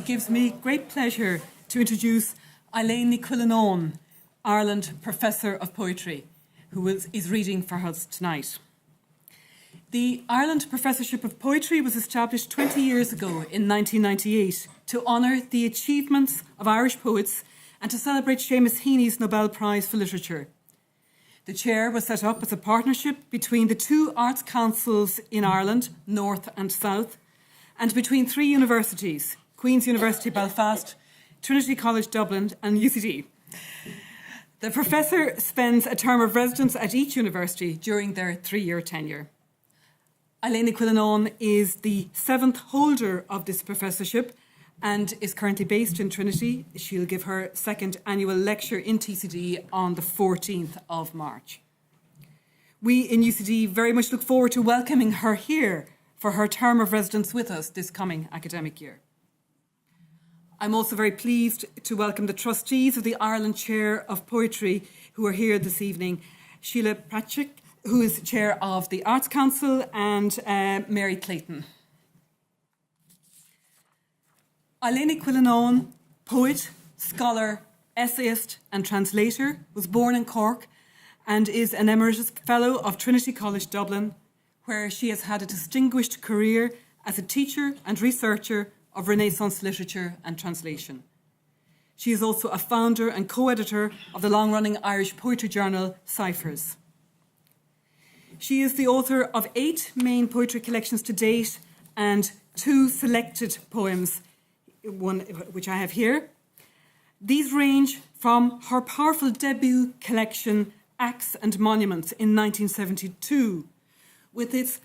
gives me great pleasure to introduce Eiléan Plunkett, Ireland Professor of Poetry, who is reading for us tonight. The Ireland Professorship of Poetry was established 20 years ago in 1998 to honour the achievements of Irish poets and to celebrate Seamus Heaney's Nobel Prize for Literature. The chair was set up as a partnership between the two arts councils in Ireland, North and South, and between three universities, Queen's University Belfast, Trinity College Dublin and UCD. The professor spends a term of residence at each university during their 3-year tenure. Eiléan Plunkett is the 7th holder of this professorship and is currently based in Trinity. She'll give her 2nd annual lecture in TCD on the 14th of March. We in UCD very much look forward to welcoming her here for her term of residence with us this coming academic year. I'm also very pleased to welcome the trustees of the Ireland Chair of Poetry who are here this evening, Sheila Patrick, who is Chair of the Arts Council, and Mary Clayton. Eiléan Plunkett, poet, scholar, essayist and translator, was born in Cork and is an Emeritus Fellow of Trinity College Dublin, where she has had a distinguished career as a teacher and researcher of Renaissance literature and translation. She is also a founder and co-editor of the long-running Irish poetry journal, Ciphers. She is the author of 8 main poetry collections to date and 2 selected poems, one which I have here. These range from her powerful debut collection, Acts and Monuments, in 1972, with its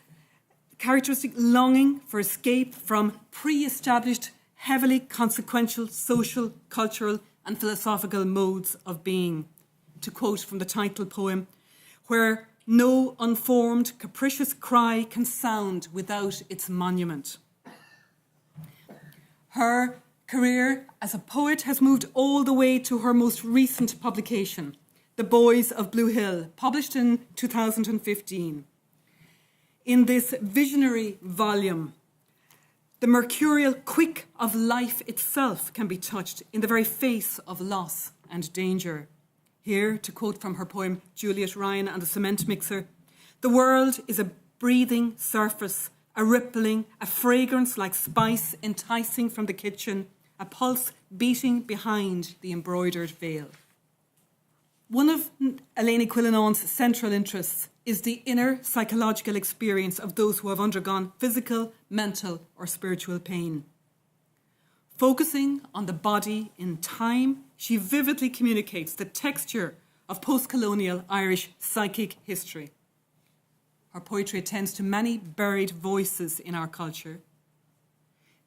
characteristic longing for escape from pre-established, heavily consequential social, cultural and philosophical modes of being. To quote from the title poem, where no unformed, capricious cry can sound without its monument. Her career as a poet has moved all the way to her most recent publication, The Boys of Blue Hill, published in 2015. In this visionary volume, the mercurial quick of life itself can be touched in the very face of loss and danger. Here, to quote from her poem, Juliet Ryan and the Cement Mixer, the world is a breathing surface, a rippling, a fragrance like spice enticing from the kitchen, a pulse beating behind the embroidered veil. One of Eiléan Plunkett's central interests is the inner psychological experience of those who have undergone physical, mental or spiritual pain. Focusing on the body in time, she vividly communicates the texture of post-colonial Irish psychic history. Her poetry attends to many buried voices in our culture.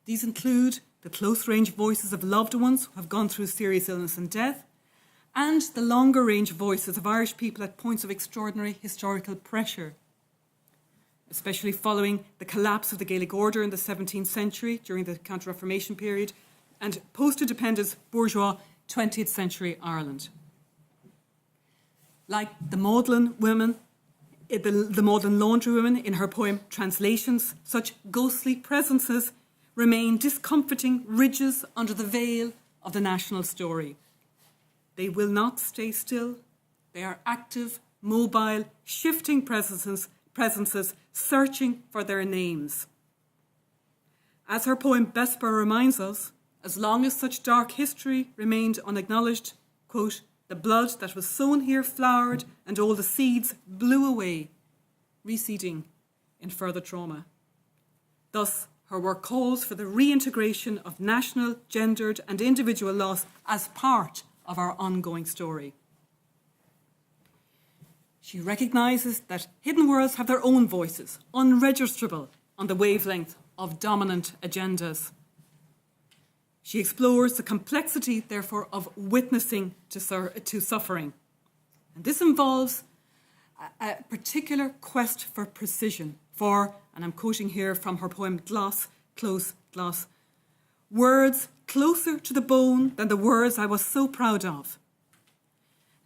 These include the close-range voices of loved ones who have gone through serious illness and death, and the longer-range voices of Irish people at points of extraordinary historical pressure, especially following the collapse of the Gaelic order in the 17th century during the Counter-Reformation period and post-independence bourgeois 20th century Ireland. Like the Magdalen women, the Magdalen laundry women in her poem Translations, such ghostly presences remain discomforting ridges under the veil of the national story. They will not stay still. They are active, mobile, shifting presences searching for their names. As her poem Espera reminds us, as long as such dark history remained unacknowledged, quote, the blood that was sown here flowered and all the seeds blew away, reseeding in further trauma. Thus, her work calls for the reintegration of national, gendered and individual loss as part of our ongoing story. She recognises that hidden worlds have their own voices, unregisterable on the wavelength of dominant agendas. She explores the complexity, therefore, of witnessing to suffering. And this involves a particular quest for precision, for, and I'm quoting here from her poem Gloss, Close Gloss, words closer to the bone than the words I was so proud of.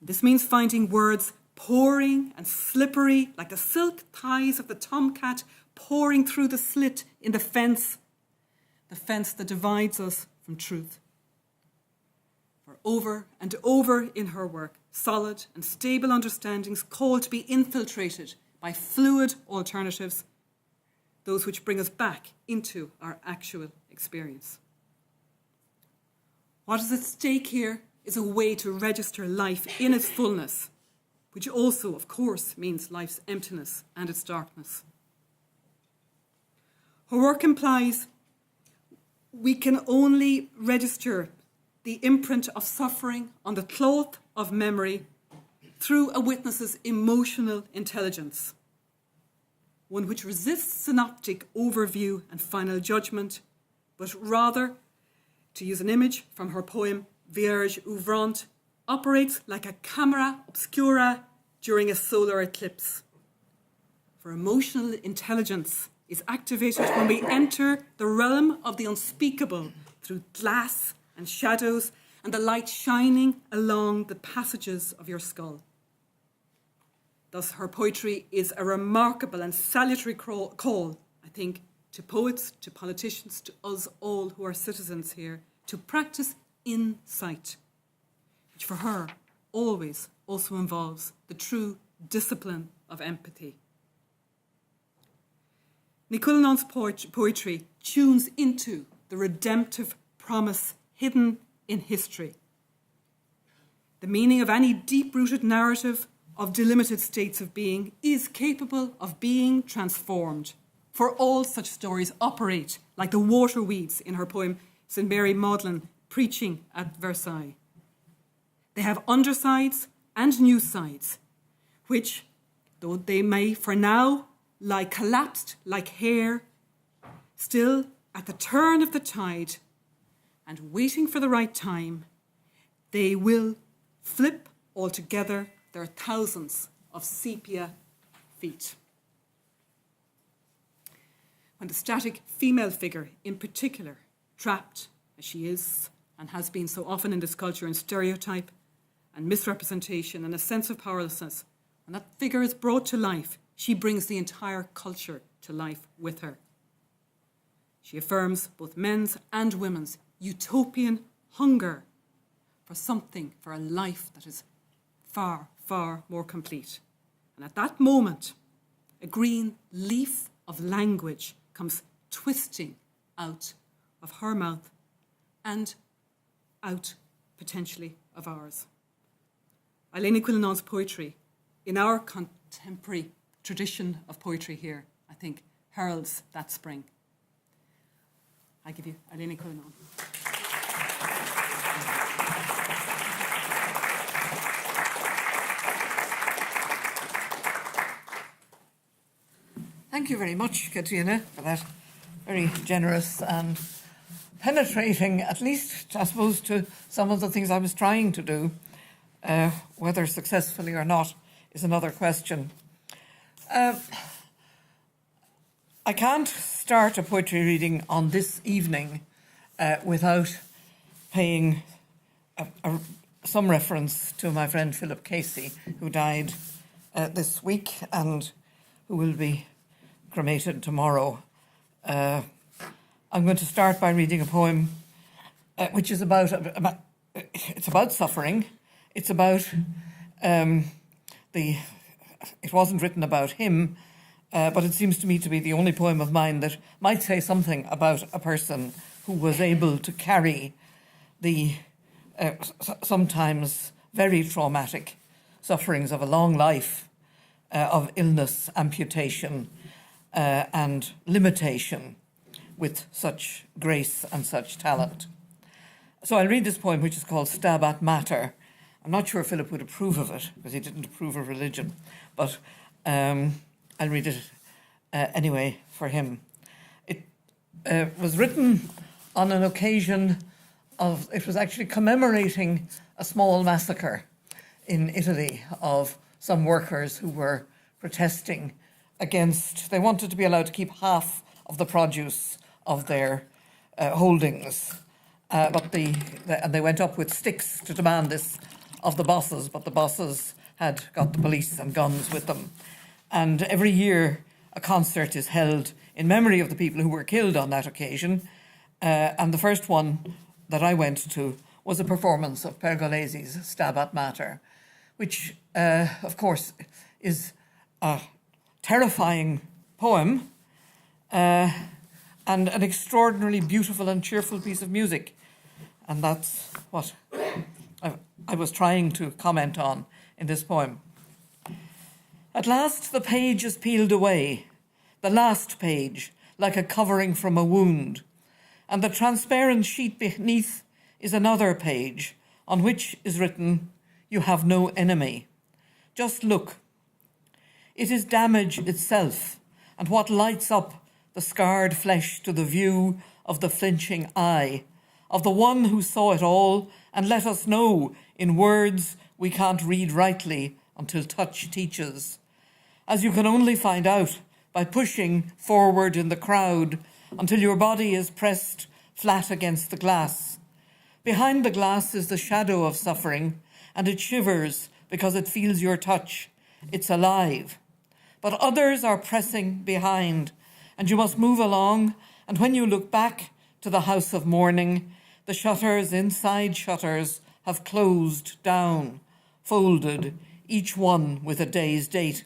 This means finding words pouring and slippery like the silk ties of the tomcat pouring through the slit in the fence that divides us from truth. For over and over in her work, solid and stable understandings call to be infiltrated by fluid alternatives, those which bring us back into our actual experience. What is at stake here is a way to register life in its fullness, which also, of course, means life's emptiness and its darkness. Her work implies we can only register the imprint of suffering on the cloth of memory through a witness's emotional intelligence, one which resists synoptic overview and final judgment, but rather, to use an image from her poem Vierge Ouvrante, operates like a camera obscura during a solar eclipse. For emotional intelligence is activated when we enter the realm of the unspeakable through glass and shadows and the light shining along the passages of your skull. Thus, her poetry is a remarkable and salutary call, I think, to poets, to politicians, to us all who are citizens here, to practice insight, which for her always also involves the true discipline of empathy. Ní Chuilleanáin's poetry tunes into the redemptive promise hidden in history. The meaning of any deep-rooted narrative of delimited states of being is capable of being transformed, for all such stories operate like the water weeds in her poem St. Mary Magdalene preaching at Versailles. They have undersides and new sides, which, though they may for now lie collapsed like hair, still at the turn of the tide and waiting for the right time, they will flip altogether their thousands of sepia feet. When the static female figure in particular, trapped as she is and has been so often in this culture in stereotype and misrepresentation and a sense of powerlessness, when that figure is brought to life, she brings the entire culture to life with her. She affirms both men's and women's utopian hunger for something, for a life that is far, far more complete. And at that moment, a green leaf of language comes twisting out of her mouth and out, potentially, of ours. Eiléan Chuilleanáin's poetry, in our contemporary tradition of poetry here, I think, heralds that spring. I give you Eiléan Chuilleanáin. Thank you very much, Catriona, for that very generous and penetrating, at least, I suppose, to some of the things I was trying to do. Whether successfully or not is another question. I can't start a poetry reading on this evening without paying some reference to my friend Philip Casey, who died this week and who will be cremated tomorrow. I'm going to start by reading a poem which is about it's about suffering. It's about it wasn't written about him, but it seems to me to be the only poem of mine that might say something about a person who was able to carry the sometimes very traumatic sufferings of a long life of illness, amputation, and limitation with such grace and such talent. So I'll read this poem, which is called Stab at Matter. I'm not sure Philip would approve of it, because he didn't approve of religion, but I'll read it anyway for him. It was written on an occasion of, it was actually commemorating a small massacre in Italy of some workers who were protesting against, they wanted to be allowed to keep half of the produce of their holdings, but they went up with sticks to demand this of the bosses, but the bosses had got the police and guns with them. And every year a concert is held in memory of the people who were killed on that occasion, and the first one that I went to was a performance of Pergolesi's Stabat Mater, which, of course, is a terrifying poem and an extraordinarily beautiful and cheerful piece of music. And that's what I was trying to comment on in this poem. At last the page is peeled away, the last page, like a covering from a wound, and the transparent sheet beneath is another page on which is written, "You have no enemy. Just look." It is damage itself, and what lights up the scarred flesh to the view of the flinching eye, of the one who saw it all and let us know in words we can't read rightly until touch teaches, as you can only find out by pushing forward in the crowd until your body is pressed flat against the glass. Behind the glass is the shadow of suffering, and it shivers because it feels your touch. It's alive. But others are pressing behind, and you must move along, and when you look back to the house of mourning, the shutters, inside shutters, have closed down, folded, each one with a day's date.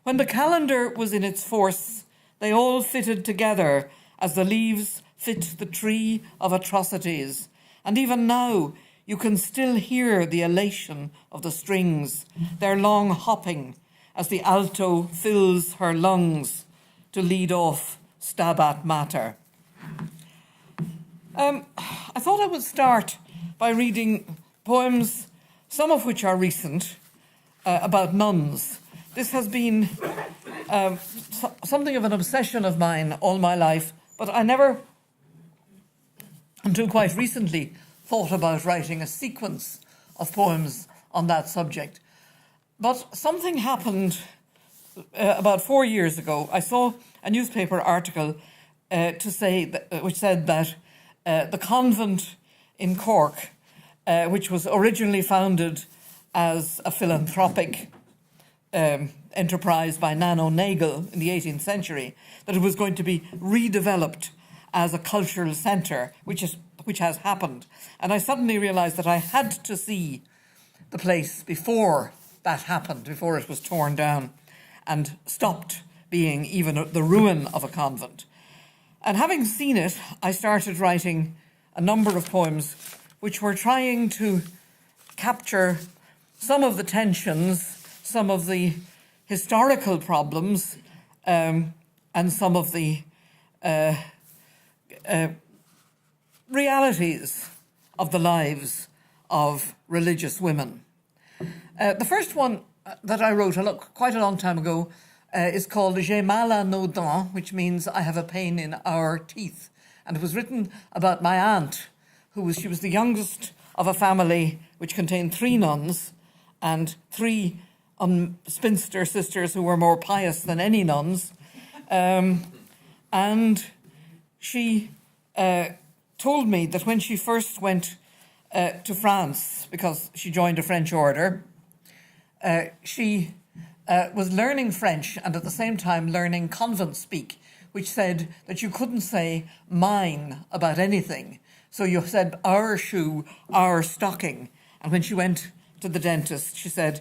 When the calendar was in its force, they all fitted together as the leaves fit the tree of atrocities. And even now, you can still hear the elation of the strings, their long hopping as the alto fills her lungs to lead off Stabat Mater. I thought I would start by reading poems, some of which are recent, about nuns. This has been something of an obsession of mine all my life, but I never, until quite recently, thought about writing a sequence of poems on that subject. But something happened about 4 years ago. I saw a newspaper article which said that the convent in Cork, which was originally founded as a philanthropic enterprise by Nan O'Nagel in the 18th century, that it was going to be redeveloped as a cultural centre, which has happened. And I suddenly realised that I had to see the place before that happened, before it was torn down and stopped being even the ruin of a convent. And having seen it, I started writing a number of poems which were trying to capture some of the tensions, some of the historical problems, and some of the realities of the lives of religious women. The first one that I wrote quite a long time ago is called J'ai mal à nos dents, which means I have a pain in our teeth. And it was written about my aunt, she was the youngest of a family which contained 3 nuns and 3 spinster sisters who were more pious than any nuns. And she told me that when she first went to France, because she joined a French order, she was learning French and at the same time learning convent speak, which said that you couldn't say mine about anything. So you said our shoe, our stocking. And when she went to the dentist, she said,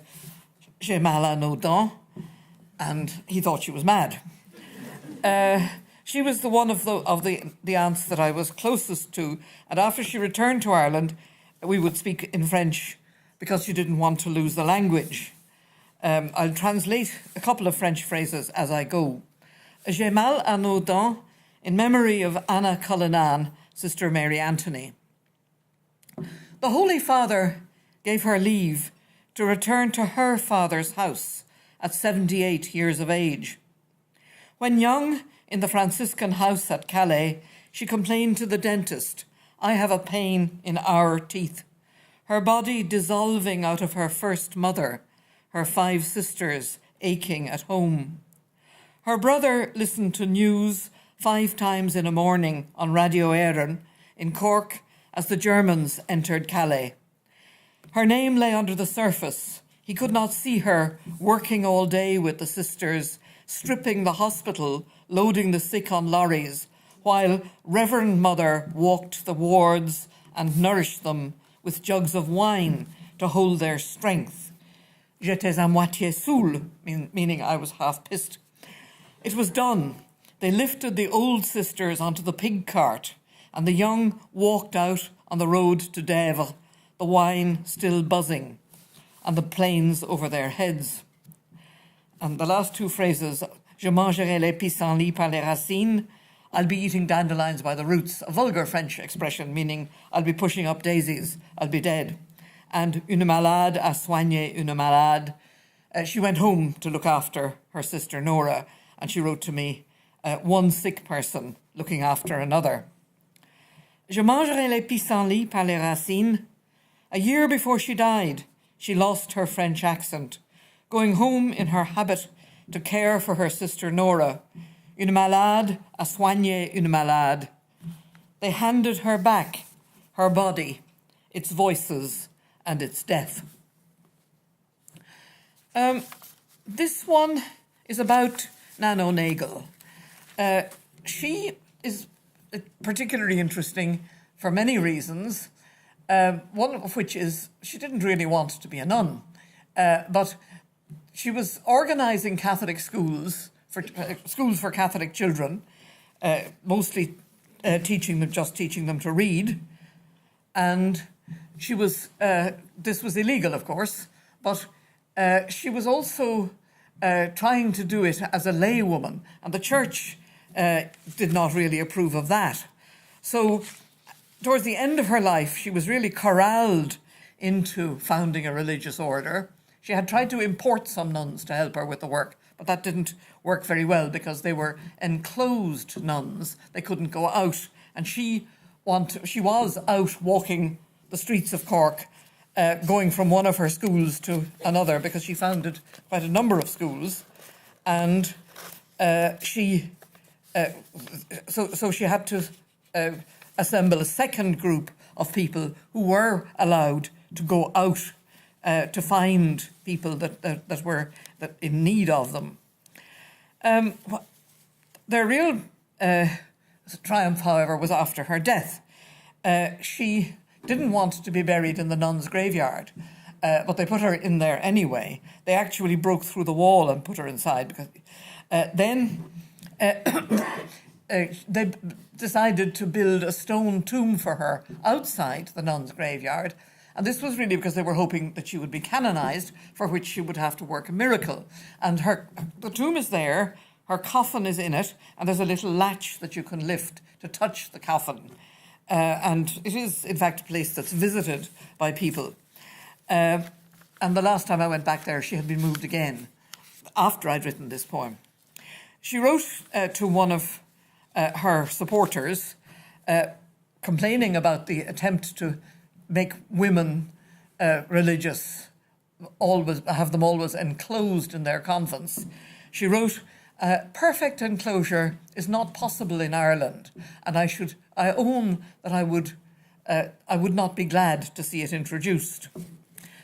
J'ai mal à nos dents. And he thought she was mad. She was the one of the aunts that I was closest to. And after she returned to Ireland, we would speak in French because she didn't want to lose the language. I'll translate a couple of French phrases as I go. J'ai mal à nos dents, in memory of Anna Cullinan, Sister Mary Anthony. The Holy Father gave her leave to return to her father's house at 78 years of age. When young, in the Franciscan house at Calais, she complained to the dentist, I have a pain in our teeth. Her body dissolving out of her first mother, her 5 sisters aching at home. Her brother listened to news 5 times in a morning on Radio Eiléan in Cork as the Germans entered Calais. Her name lay under the surface. He could not see her working all day with the sisters, stripping the hospital, loading the sick on lorries, while Reverend Mother walked the wards and nourished them with jugs of wine to hold their strength. J'étais à moitié saoul, meaning I was half pissed. It was done. They lifted the old sisters onto the pig cart, and the young walked out on the road to Dèvres, the wine still buzzing, and the plains over their heads. And the last two phrases, Je mangerai les pissenlits par les racines, I'll be eating dandelions by the roots, a vulgar French expression meaning I'll be pushing up daisies, I'll be dead. And une malade a soigné une malade. She went home to look after her sister Nora, and she wrote to me, one sick person looking after another. Je mangerai les pissenlits par les racines. A year before she died, she lost her French accent, going home in her habit to care for her sister Nora. Une malade a soigné une malade. They handed her back her body, its voices, and its death. This one is about Nan O'Nagel. She is particularly interesting for many reasons, one of which is she didn't really want to be a nun, but she was organising Catholic schools for Catholic children, mostly teaching them to read, and she was this was illegal, of course, but she was also trying to do it as a laywoman, and the church did not really approve of that. So towards the end of her life, she was really corralled into founding a religious order. She had tried to import some nuns to help her with the work, but that didn't work very well because they were enclosed nuns. They couldn't go out. And she was out walking the streets of Cork, going from one of her schools to another, because she founded quite a number of schools. And she had to assemble a second group of people who were allowed to go out to find people that were in need of them. Their real triumph, however, was after her death. She didn't want to be buried in the nuns' graveyard, but they put her in there anyway. They actually broke through the wall and put her inside, because then they decided to build a stone tomb for her outside the nuns' graveyard. And this was really because they were hoping that she would be canonized, for which she would have to work a miracle. And the tomb is there, her coffin is in it, and there's a little latch that you can lift to touch the coffin. And it is, in fact, a place that's visited by people. And the last time I went back there, she had been moved again, after I'd written this poem. She wrote to one of her supporters, complaining about the attempt to make women religious, have them always enclosed in their convents. She wrote, perfect enclosure is not possible in Ireland, and I own that I would not be glad to see it introduced.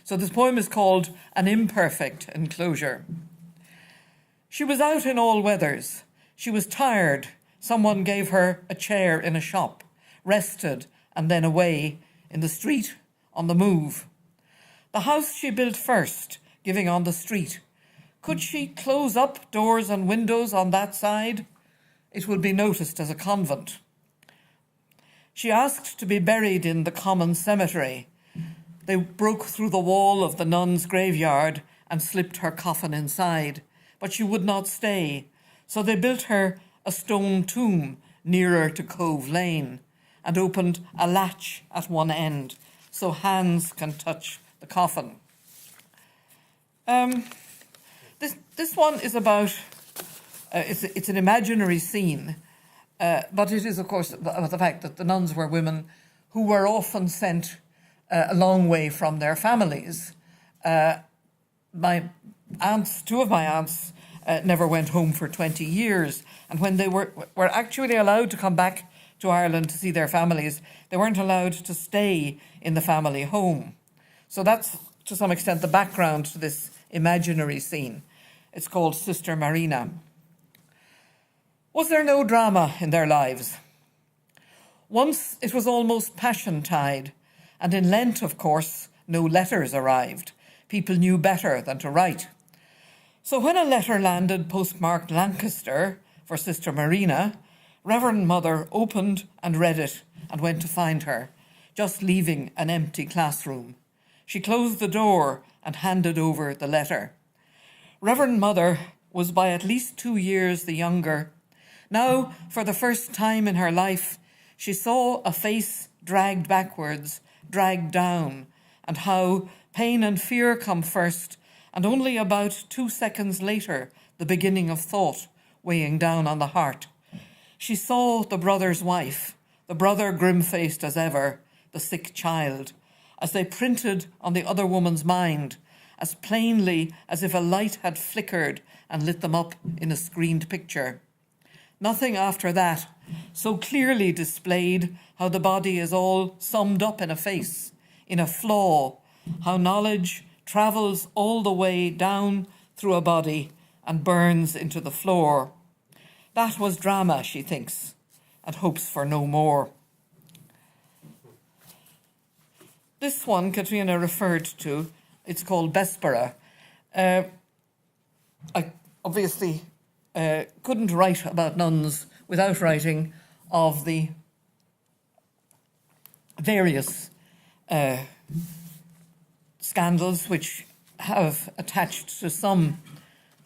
So this poem is called An Imperfect Enclosure. She was out in all weathers. She was tired. Someone gave her a chair in a shop, rested, and then away, in the street, on the move. The house she built first, giving on the street. Could she close up doors and windows on that side? It would be noticed as a convent. She asked to be buried in the common cemetery. They broke through the wall of the nuns' graveyard and slipped her coffin inside, but she would not stay, so they built her a stone tomb nearer to Cove Lane and opened a latch at one end so hands can touch the coffin. This one is about, it's an imaginary scene, but it is, of course, about the fact that the nuns were women who were often sent a long way from their families. My aunts, two of my aunts, never went home for 20 years, and when they were actually allowed to come back to Ireland to see their families, they weren't allowed to stay in the family home. So that's, to some extent, the background to this imaginary scene. It's called Sister Marina. Was there no drama in their lives? Once it was almost passion-tide, and in Lent, of course, no letters arrived. People knew better than to write. So when a letter landed postmarked Lancaster for Sister Marina, Reverend Mother opened and read it and went to find her, just leaving an empty classroom. She closed the door and handed over the letter. Reverend Mother was by at least 2 years the younger. Now, for the first time in her life, she saw a face dragged backwards, dragged down, and how pain and fear come first, and only about 2 seconds later, the beginning of thought weighing down on the heart. She saw the brother's wife, the brother grim-faced as ever, the sick child, as they printed on the other woman's mind, as plainly as if a light had flickered and lit them up in a screened picture. Nothing after that so clearly displayed how the body is all summed up in a face, in a flaw, how knowledge travels all the way down through a body and burns into the floor. That was drama, she thinks, and hopes for no more. This one Catriona referred to, it's called Espera. I obviously couldn't write about nuns without writing of the various scandals which have attached to some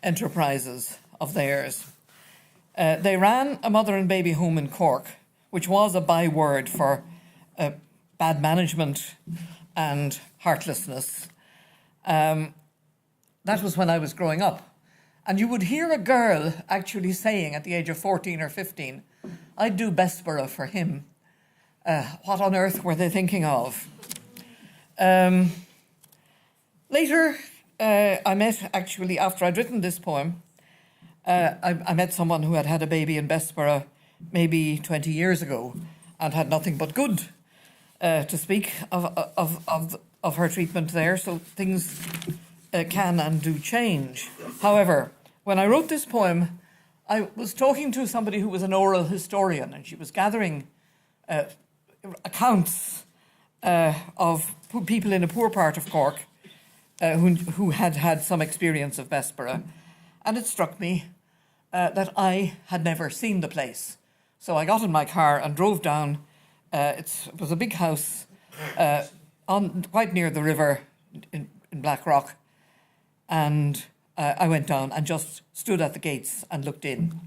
enterprises of theirs. They ran a mother and baby home in Cork, which was a byword for bad management and heartlessness. That was when I was growing up. And you would hear a girl actually saying at the age of 14 or 15, I'd do Espera for him. What on earth were they thinking of? Later, I met, actually, after I'd written this poem, I met someone who had had a baby in Espera maybe 20 years ago and had nothing but good to speak of her treatment there. So things can and do change. However, when I wrote this poem, I was talking to somebody who was an oral historian, and she was gathering accounts of people in a poor part of Cork who had had some experience of Espera. And it struck me that I had never seen the place. So I got in my car and drove down. It was a big house quite near the river in Blackrock. And I went down and just stood at the gates and looked in.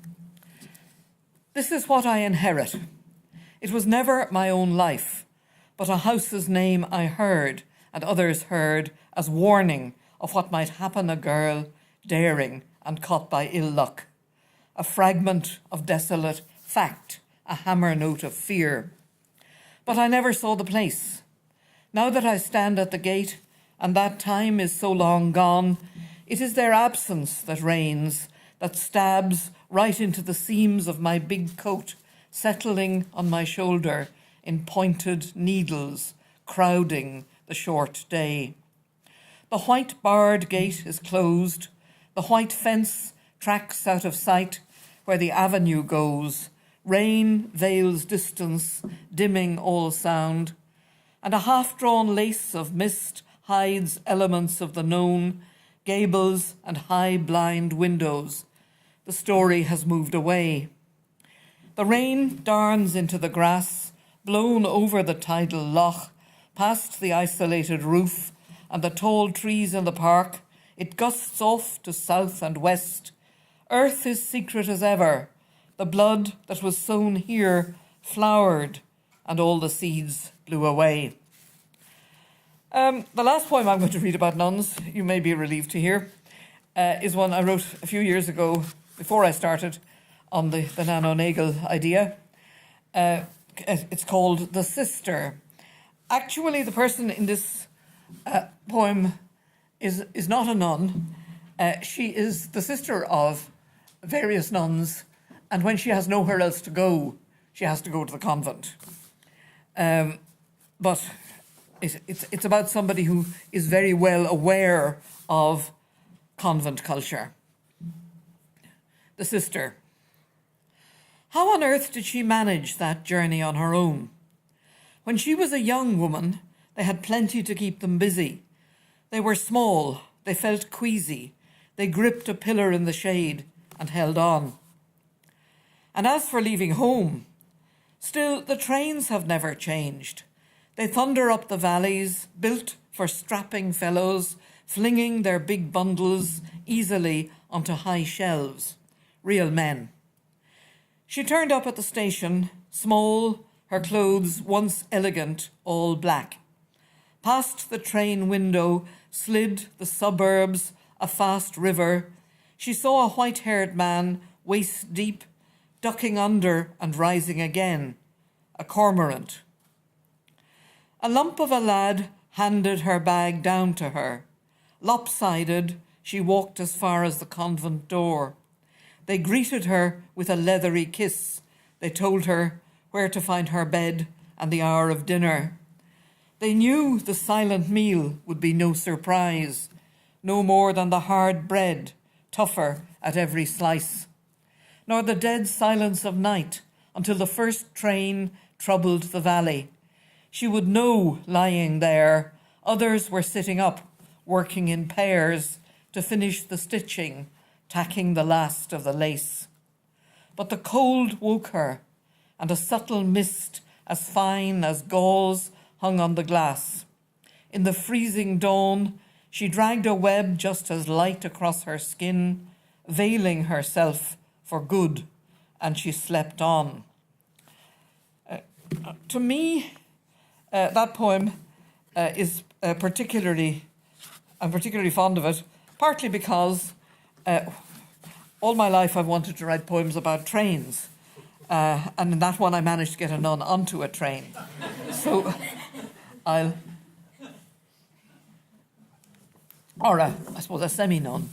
This is what I inherit. It was never my own life, but a house's name I heard and others heard as warning of what might happen a girl daring and caught by ill luck. A fragment of desolate fact, a hammer note of fear. But I never saw the place. Now that I stand at the gate, and that time is so long gone, it is their absence that reigns, that stabs right into the seams of my big coat, settling on my shoulder in pointed needles, crowding the short day. The white barred gate is closed. The white fence tracks out of sight where the avenue goes. Rain veils distance, dimming all sound. And a half-drawn lace of mist hides elements of the known, gables and high blind windows. The story has moved away. The rain darns into the grass, blown over the tidal loch, past the isolated roof and the tall trees in the park. It gusts off to south and west. Earth is secret as ever. The blood that was sown here flowered, and all the seeds blew away. The last poem I'm going to read about nuns, you may be relieved to hear, is one I wrote a few years ago, before I started, on the nano-nagal idea. It's called The Sister. Actually, the person in this poem is not a nun. She is the sister of various nuns, and when she has nowhere else to go, she has to go to the convent. But it's about somebody who is very well aware of convent culture. The sister. How on earth did she manage that journey on her own? When she was a young woman, they had plenty to keep them busy. They were small, they felt queasy, they gripped a pillar in the shade and held on. And as for leaving home, still the trains have never changed. They thunder up the valleys, built for strapping fellows, flinging their big bundles easily onto high shelves. Real men. She turned up at the station, small, her clothes once elegant, all black. Past the train window slid the suburbs, a fast river. She saw a white-haired man, waist deep, ducking under and rising again, a cormorant. A lump of a lad handed her bag down to her. Lopsided, she walked as far as the convent door. They greeted her with a leathery kiss. They told her where to find her bed and the hour of dinner. They knew the silent meal would be no surprise, no more than the hard bread, tougher at every slice, nor the dead silence of night until the first train troubled the valley. She would know lying there. Others were sitting up, working in pairs to finish the stitching, tacking the last of the lace. But the cold woke her, and a subtle mist as fine as gauze hung on the glass. In the freezing dawn, she dragged a web just as light across her skin, veiling herself for good, and she slept on. To me, that poem is I'm particularly fond of it, partly because all my life I've wanted to write poems about trains. And in that one I managed to get a nun onto a train. So I suppose a semi-nun.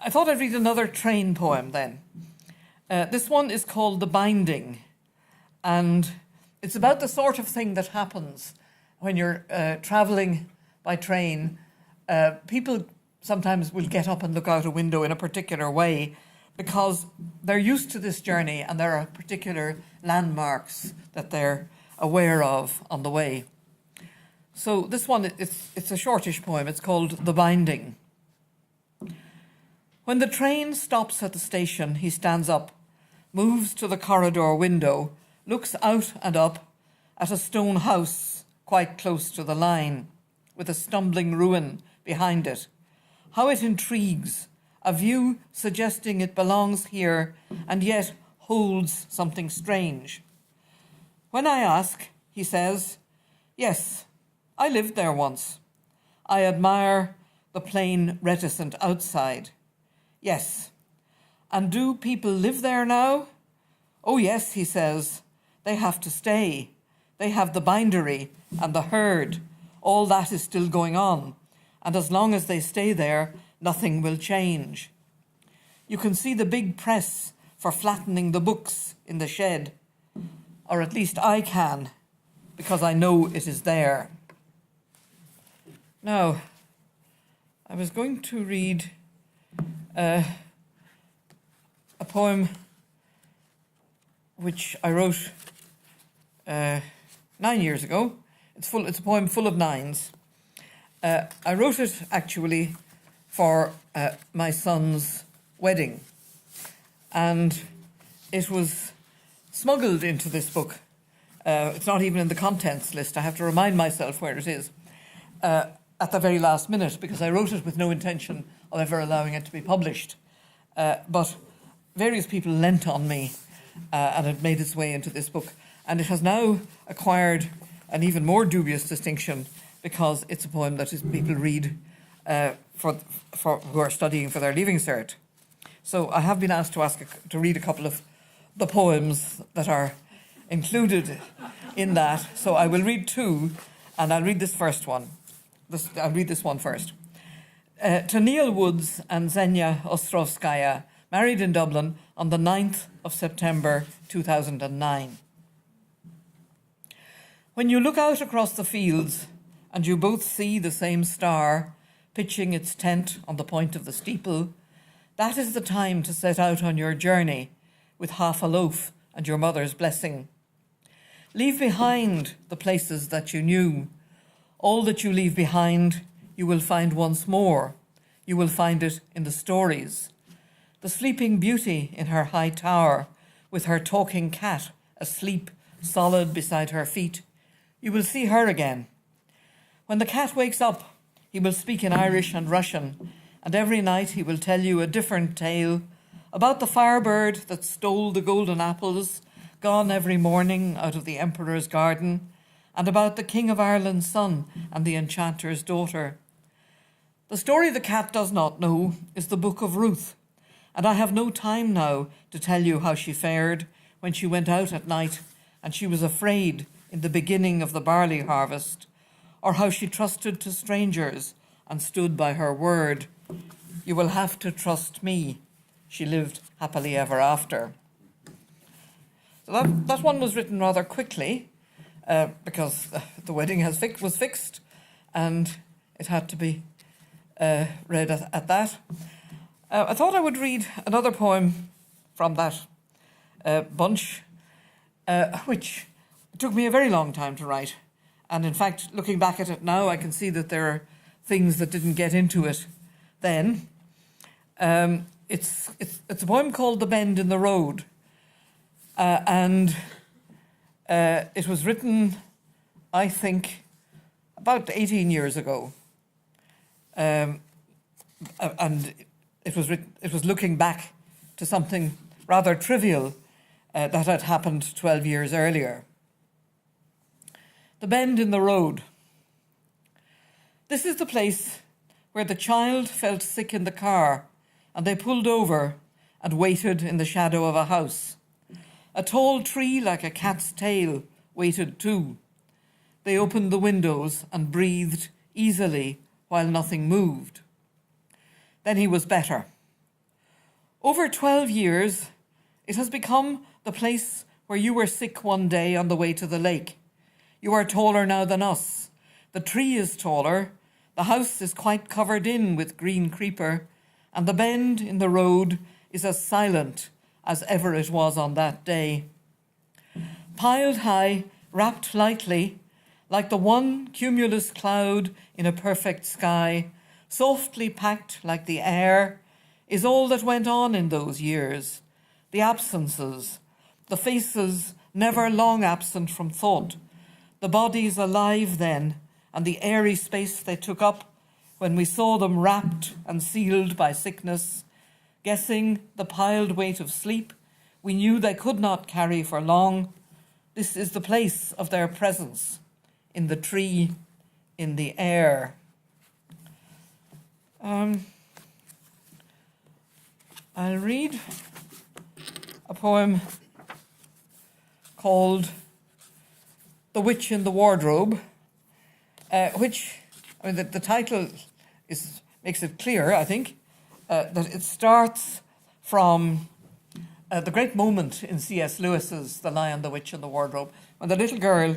I thought I'd read another train poem then. This one is called The Binding. And it's about the sort of thing that happens when you're travelling by train. People sometimes will get up and look out a window in a particular way because they're used to this journey and there are particular landmarks that they're aware of on the way. So this one, it's a shortish poem. It's called The Binding. When the train stops at the station, he stands up, moves to the corridor window, looks out and up at a stone house quite close to the line, with a stumbling ruin behind it. How it intrigues, a view suggesting it belongs here and yet holds something strange. When I ask, he says, "Yes, I lived there once." I admire the plain, reticent outside. "Yes. And do people live there now?" "Oh, yes," he says. "They have to stay. They have the bindery and the herd. All that is still going on. And as long as they stay there, nothing will change. You can see the big press for flattening the books in the shed. Or at least I can, because I know it is there." Now, I was going to read a poem which I wrote 9 years ago. It's a poem full of nines. I wrote it actually for my son's wedding, and it was smuggled into this book. It's not even in the contents list. I have to remind myself where it is at the very last minute, because I wrote it with no intention of ever allowing it to be published. But various people lent on me, and it made its way into this book. And it has now acquired an even more dubious distinction because it's a poem that people read for who are studying for their Leaving Cert. So I have been asked to read a couple of the poems that are included in that. So I will read two, and I'll read this first one. I'll read this one first. To Neil Woods and Zenia Ostrovskaya, married in Dublin on the 9th of September 2009. When you look out across the fields and you both see the same star pitching its tent on the point of the steeple, that is the time to set out on your journey, with half a loaf and your mother's blessing. Leave behind the places that you knew. All that you leave behind, you will find once more. You will find it in the stories. The sleeping beauty in her high tower, with her talking cat asleep solid beside her feet. You will see her again. When the cat wakes up, he will speak in Irish and Russian, and every night he will tell you a different tale about the firebird that stole the golden apples, gone every morning out of the emperor's garden, and about the King of Ireland's son and the enchanter's daughter. The story the cat does not know is the Book of Ruth, and I have no time now to tell you how she fared when she went out at night and she was afraid in the beginning of the barley harvest, or how she trusted to strangers and stood by her word. You will have to trust me. She lived happily ever after. So that one was written rather quickly because the wedding was fixed and it had to be read at that. I thought I would read another poem from that bunch, which took me a very long time to write. And in fact, looking back at it now, I can see that there are things that didn't get into it then. It's a poem called The Bend in the Road. And it was written, I think, about 18 years ago. And it was looking back to something rather trivial that had happened 12 years earlier. The Bend in the Road. This is the place where the child felt sick in the car and they pulled over and waited in the shadow of a house. A tall tree like a cat's tail waited too. They opened the windows and breathed easily while nothing moved. Then he was better. Over 12 years, it has become the place where you were sick one day on the way to the lake. You are taller now than us. The tree is taller. The house is quite covered in with green creeper, and the bend in the road is as silent as ever it was on that day. Piled high, wrapped lightly, like the one cumulus cloud in a perfect sky, softly packed like the air, is all that went on in those years. The absences, the faces never long absent from thought, the bodies alive then, and the airy space they took up when we saw them wrapped and sealed by sickness. Guessing the piled weight of sleep, we knew they could not carry for long. This is the place of their presence, in the tree, in the air. I'll read a poem called The Witch in the Wardrobe, which, the title makes it clear, I think, that it starts from the great moment in C.S. Lewis's The Lion, the Witch and the Wardrobe, when the little girl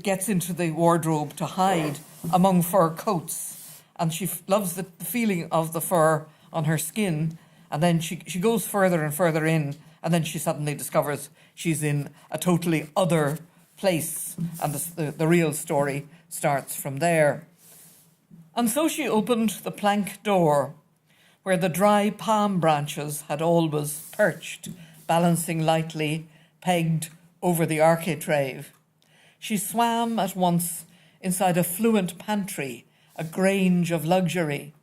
gets into the wardrobe to hide among fur coats, and she loves the feeling of the fur on her skin, and then she goes further and further in, and then she suddenly discovers she's in a totally other place, and the real story starts from there. And so she opened the plank door where the dry palm branches had always perched, balancing lightly, pegged over the architrave. She swam at once inside a fluent pantry, a grange of luxury.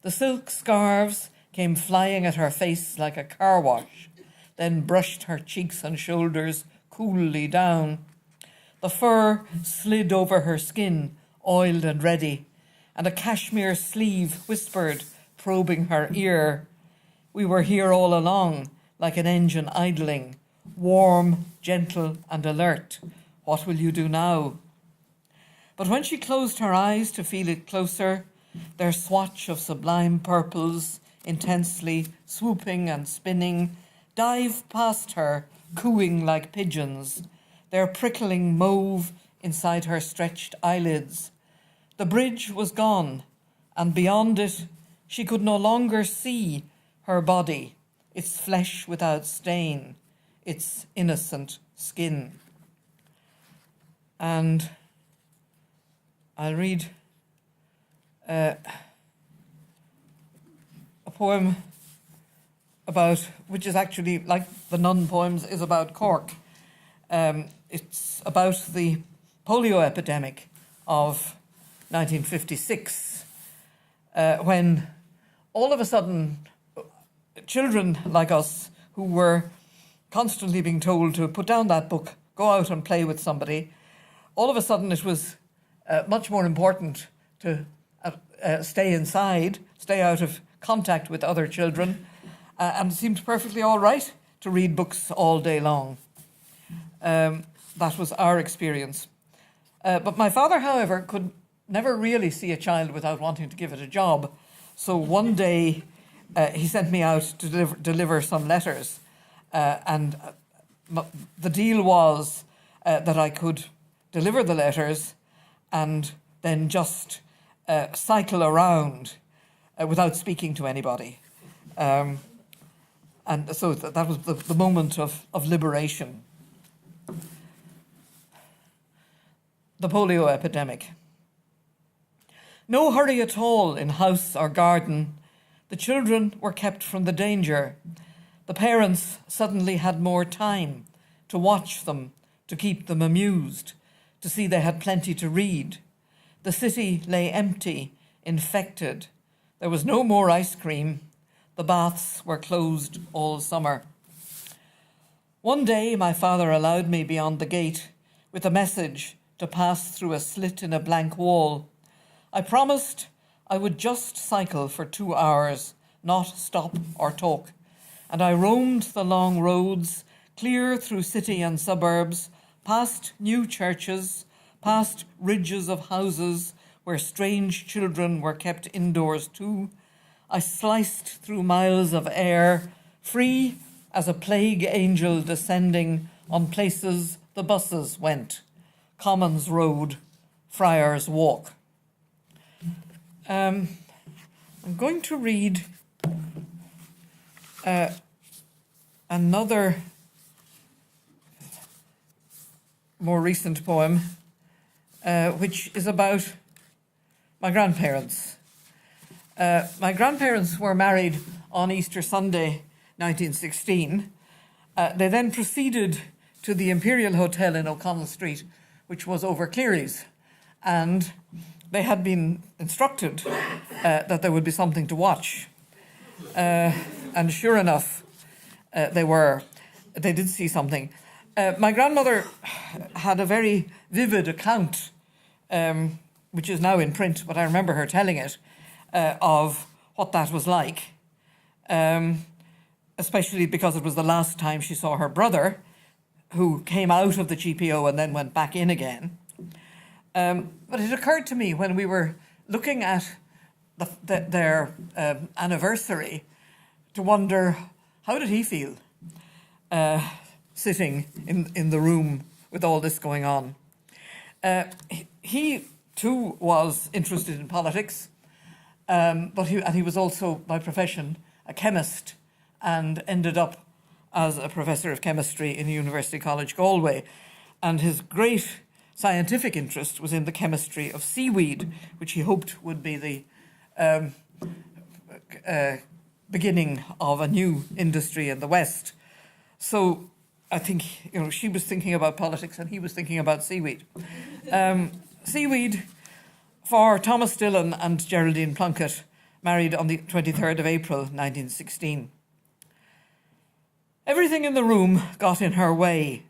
The silk scarves came flying at her face like a car wash, then brushed her cheeks and shoulders coolly down. The fur slid over her skin, oiled and ready, and a cashmere sleeve whispered, probing her ear. We were here all along, like an engine idling, warm, gentle, and alert. What will you do now? But when she closed her eyes to feel it closer, their swatch of sublime purples, intensely swooping and spinning, dived past her, cooing like pigeons, their prickling mauve inside her stretched eyelids. The bridge was gone, and beyond it, she could no longer see her body. its flesh without stain, its innocent skin. And I'll read a poem about, which is actually, like the nun poems, is about Cork. It's about the polio epidemic of 1956, when all of a sudden children like us, who were constantly being told to put down that book, go out and play with somebody, all of a sudden it was much more important to stay inside, stay out of contact with other children, and it seemed perfectly all right to read books all day long. That was our experience. But my father, however, could never really see a child without wanting to give it a job. So one day he sent me out to deliver some letters. And the deal was that I could deliver the letters and then just cycle around without speaking to anybody. And so that was the moment of liberation. The polio epidemic. No hurry at all in house or garden. The children were kept from the danger. The parents suddenly had more time to watch them, to keep them amused, to see they had plenty to read. The city lay empty, infected. There was no more ice cream. The baths were closed all summer. One day my father allowed me beyond the gate with a message to pass through a slit in a blank wall. I promised I would just cycle for 2 hours, not stop or talk. And I roamed the long roads, clear through city and suburbs, past new churches, past ridges of houses where strange children were kept indoors too. I sliced through miles of air, free as a plague angel descending on places the buses went. Commons Road, Friars Walk. I'm going to read another more recent poem, which is about my grandparents. My grandparents were married on Easter Sunday, 1916. They then proceeded to the Imperial Hotel in O'Connell Street, which was over Cleary's, and they had been instructed that there would be something to watch. And sure enough, they did see something. My grandmother had a very vivid account, which is now in print, but I remember her telling it, of what that was like, especially because it was the last time she saw her brother, who came out of the GPO and then went back in again. But it occurred to me when we were looking at their anniversary to wonder, how did he feel sitting in the room with all this going on? He too was interested in politics, but he was also, by profession, a chemist, and ended up as a professor of chemistry in University College Galway. And his great scientific interest was in the chemistry of seaweed, which he hoped would be the beginning of a new industry in the West. So I think, she was thinking about politics and he was thinking about seaweed. Seaweed, for Thomas Dillon and Geraldine Plunkett, married on the 23rd of April, 1916. Everything in the room got in her way,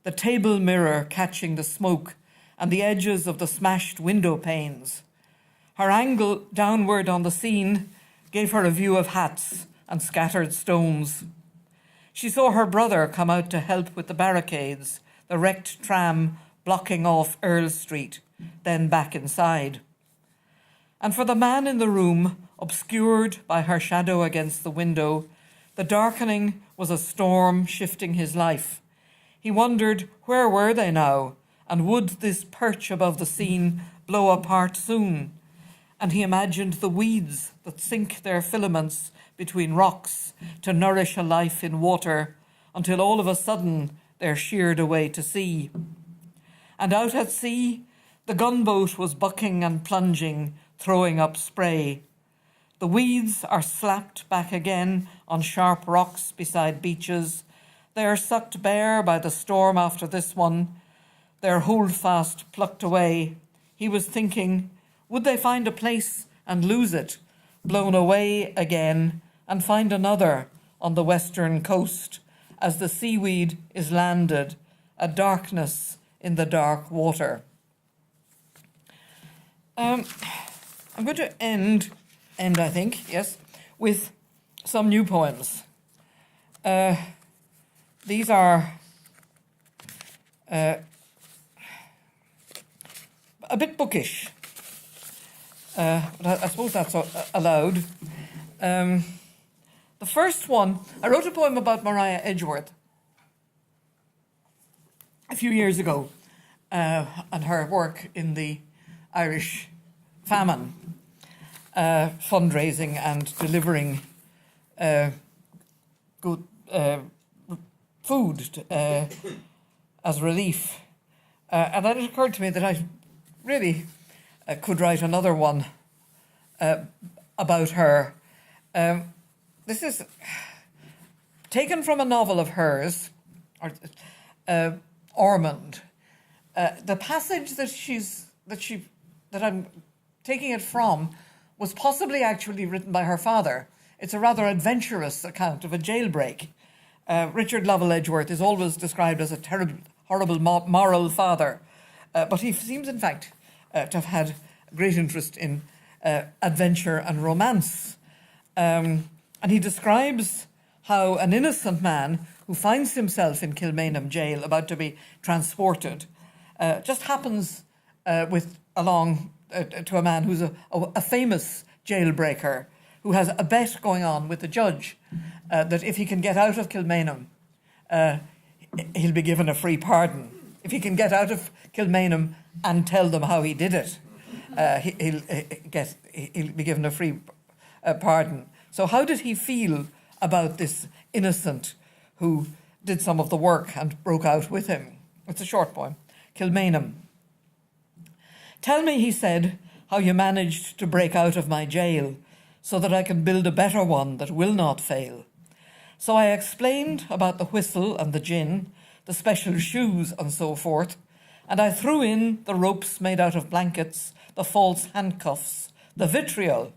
the table mirror catching the smoke and the edges of the smashed window panes. Her angle downward on the scene gave her a view of hats and scattered stones. She saw her brother come out to help with the barricades, the wrecked tram blocking off Earl Street, then back inside. And for the man in the room, obscured by her shadow against the window, the darkening was a storm shifting his life. He wondered, where were they now, and would this perch above the scene blow apart soon? and he imagined the weeds that sink their filaments between rocks to nourish a life in water until all of a sudden they're sheared away to sea. And out at sea, the gunboat was bucking and plunging, throwing up spray. The weeds are slapped back again on sharp rocks beside beaches. They are sucked bare by the storm after this one, their holdfast plucked away. He was thinking, would they find a place and lose it, blown away again, and find another on the western coast as the seaweed is landed, a darkness in the dark water. I'm going to end, I think, yes, with some new poems. These are a bit bookish, but I suppose that's allowed. The first one, I wrote a poem about Mariah Edgeworth a few years ago, and her work in the Irish famine, fundraising and delivering good food as relief. And then it occurred to me that I really could write another one about her. This is taken from a novel of hers, Ormond. The passage that I'm taking it from was possibly actually written by her father. It's a rather adventurous account of a jailbreak. Richard Lovell Edgeworth is always described as a terrible, horrible, moral father, but he seems, in fact, to have had great interest in adventure and romance. And he describes how an innocent man who finds himself in Kilmainham jail about to be transported just happens along to a man who's a famous jailbreaker who has a bet going on with the judge that if he can get out of Kilmainham, he'll be given a free pardon. If he can get out of Kilmainham and tell them how he did it, he'll be given a free pardon. So how did he feel about this innocent who did some of the work and broke out with him? It's a short poem. Kilmainham. Tell me, he said, how you managed to break out of my jail so that I can build a better one that will not fail. So I explained about the whistle and the gin, the special shoes and so forth, and I threw in the ropes made out of blankets, the false handcuffs, the vitriol,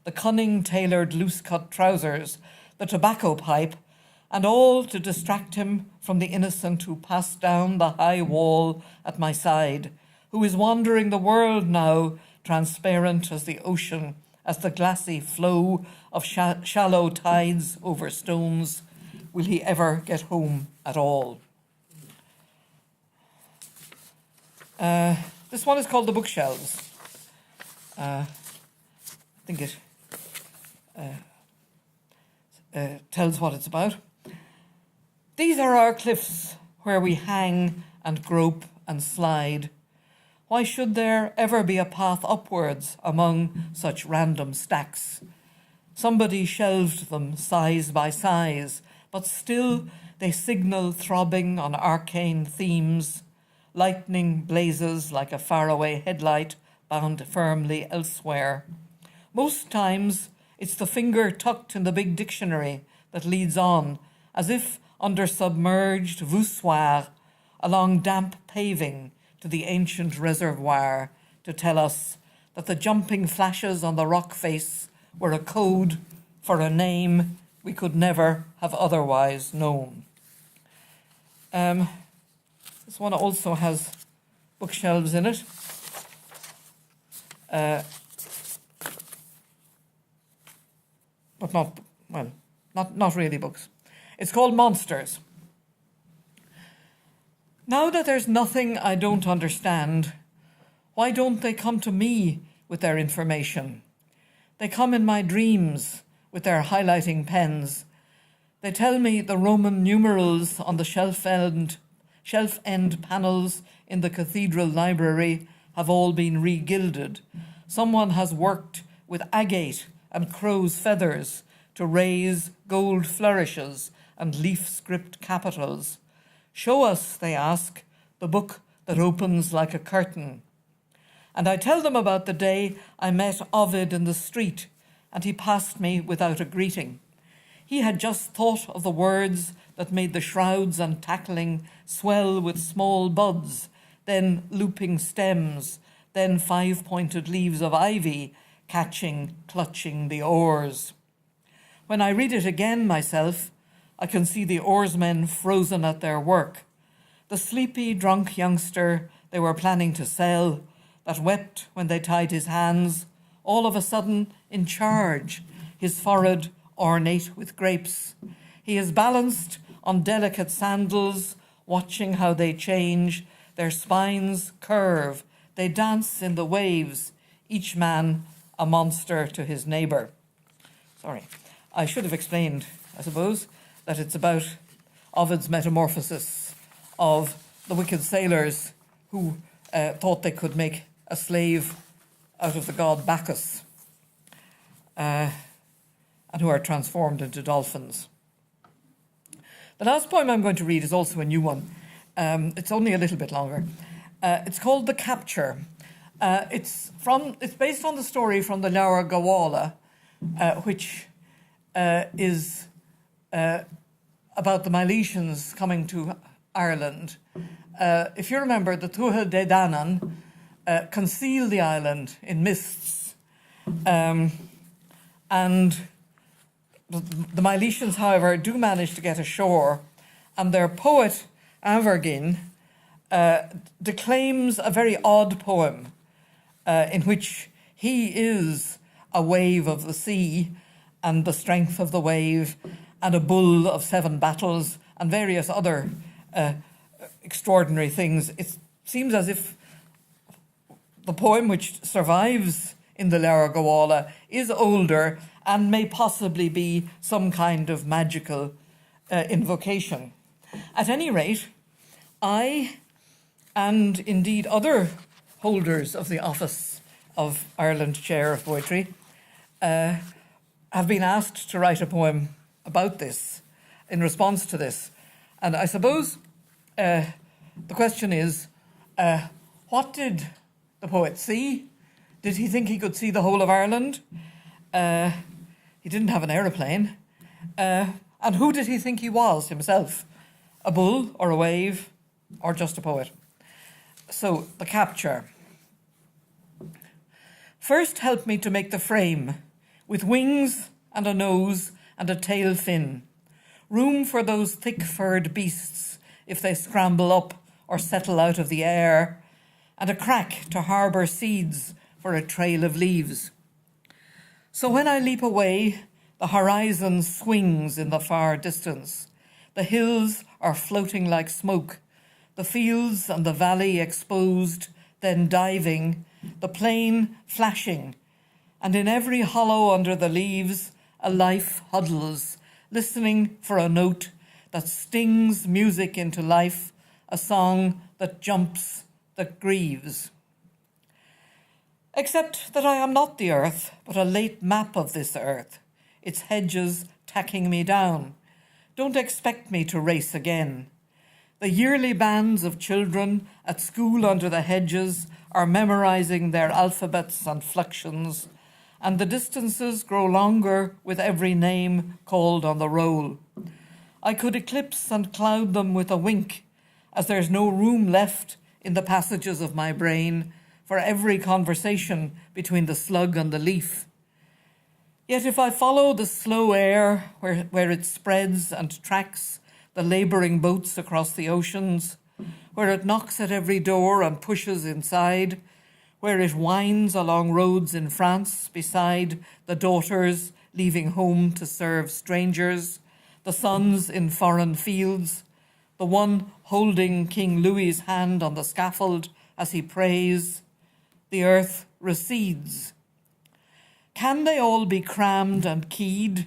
the cunning tailored loose-cut trousers, the tobacco pipe, and all to distract him from the innocent who passed down the high wall at my side, who is wandering the world now, transparent as the ocean, as the glassy flow of shallow tides over stones. Will he ever get home at all? This one is called The Bookshelves. I think it tells what it's about. These are our cliffs where we hang and grope and slide. Why should there ever be a path upwards among such random stacks? Somebody shelved them size by size, but still they signal throbbing on arcane themes. Lightning blazes like a faraway headlight bound firmly elsewhere. Most times it's the finger tucked in the big dictionary that leads on, as if under submerged voussoirs, along damp paving to the ancient reservoir, to tell us that the jumping flashes on the rock face were a code for a name we could never have otherwise known. This one also has bookshelves in it. But not really books. It's called Monsters. Now that there's nothing I don't understand, why don't they come to me with their information? They come in my dreams with their highlighting pens. They tell me the Roman numerals on the shelf-end panels in the cathedral library have all been re-gilded, someone has worked with agate and crow's feathers to raise gold flourishes and leaf-script capitals. Show us, they ask, the book that opens like a curtain. And I tell them about the day I met Ovid in the street, and he passed me without a greeting. He had just thought of the words that made the shrouds and tackling swell with small buds, then looping stems, then five-pointed leaves of ivy catching, clutching the oars. When I read it again myself, I can see the oarsmen frozen at their work, the sleepy, drunk youngster they were planning to sell, that wept when they tied his hands, all of a sudden in charge, his forehead ornate with grapes. He is balanced on delicate sandals, watching how they change, their spines curve, they dance in the waves, each man a monster to his neighbour. Sorry, I should have explained, I suppose, that it's about Ovid's metamorphosis of the wicked sailors who thought they could make a slave out of the god Bacchus, and who are transformed into dolphins. The last poem I'm going to read is also a new one. It's only a little bit longer. It's called The Capture. It's based on the story from the Leabhar Gabhála, which is about the Milesians coming to Ireland. If you remember, the Tuatha De Danann conceal the island in mists, and the Milesians, however, do manage to get ashore, and their poet Avergin declaims a very odd poem in which he is a wave of the sea and the strength of the wave and a bull of 7 battles and various other extraordinary things. It seems as if the poem, which survives in the Leabhar Gabhála, is older and may possibly be some kind of magical invocation. At any rate, I, and indeed other holders of the office of Ireland Chair of Poetry, have been asked to write a poem about this, in response to this. And I suppose the question is, what did the poet see? Did he think he could see the whole of Ireland? He didn't have an aeroplane. And who did he think he was himself? A bull or a wave or just a poet? So, The Capture. First help me to make the frame, with wings and a nose and a tail fin. Room for those thick-furred beasts if they scramble up or settle out of the air, and a crack to harbour seeds for a trail of leaves. So when I leap away, the horizon swings in the far distance. The hills are floating like smoke, the fields and the valley exposed, then diving, the plain flashing, and in every hollow under the leaves, a life huddles, listening for a note that stings music into life, a song that jumps, that grieves. Except that I am not the earth, but a late map of this earth, its hedges tacking me down. Don't expect me to race again. The yearly bands of children at school under the hedges are memorizing their alphabets and fluxions, and the distances grow longer with every name called on the roll. I could eclipse and cloud them with a wink, as there's no room left in the passages of my brain for every conversation between the slug and the leaf. Yet if I follow the slow air where it spreads and tracks the labouring boats across the oceans, where it knocks at every door and pushes inside, where it winds along roads in France beside the daughters leaving home to serve strangers, the sons in foreign fields, the one holding King Louis's hand on the scaffold as he prays, the earth recedes. Can they all be crammed and keyed,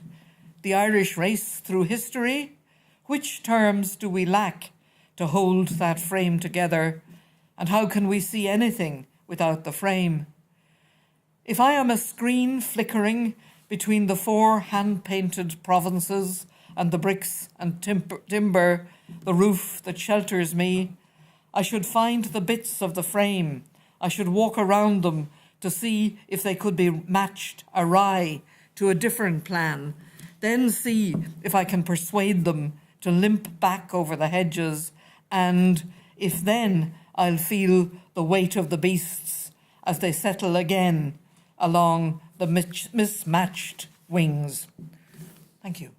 the Irish race through history? Which terms do we lack to hold that frame together, and how can we see anything without the frame? If I am a screen flickering between the 4 hand-painted provinces and the bricks and timber, the roof that shelters me, I should find the bits of the frame. I should walk around them to see if they could be matched awry to a different plan, then see if I can persuade them to limp back over the hedges, and if then I'll feel the weight of the beasts as they settle again along the mismatched wings. Thank you.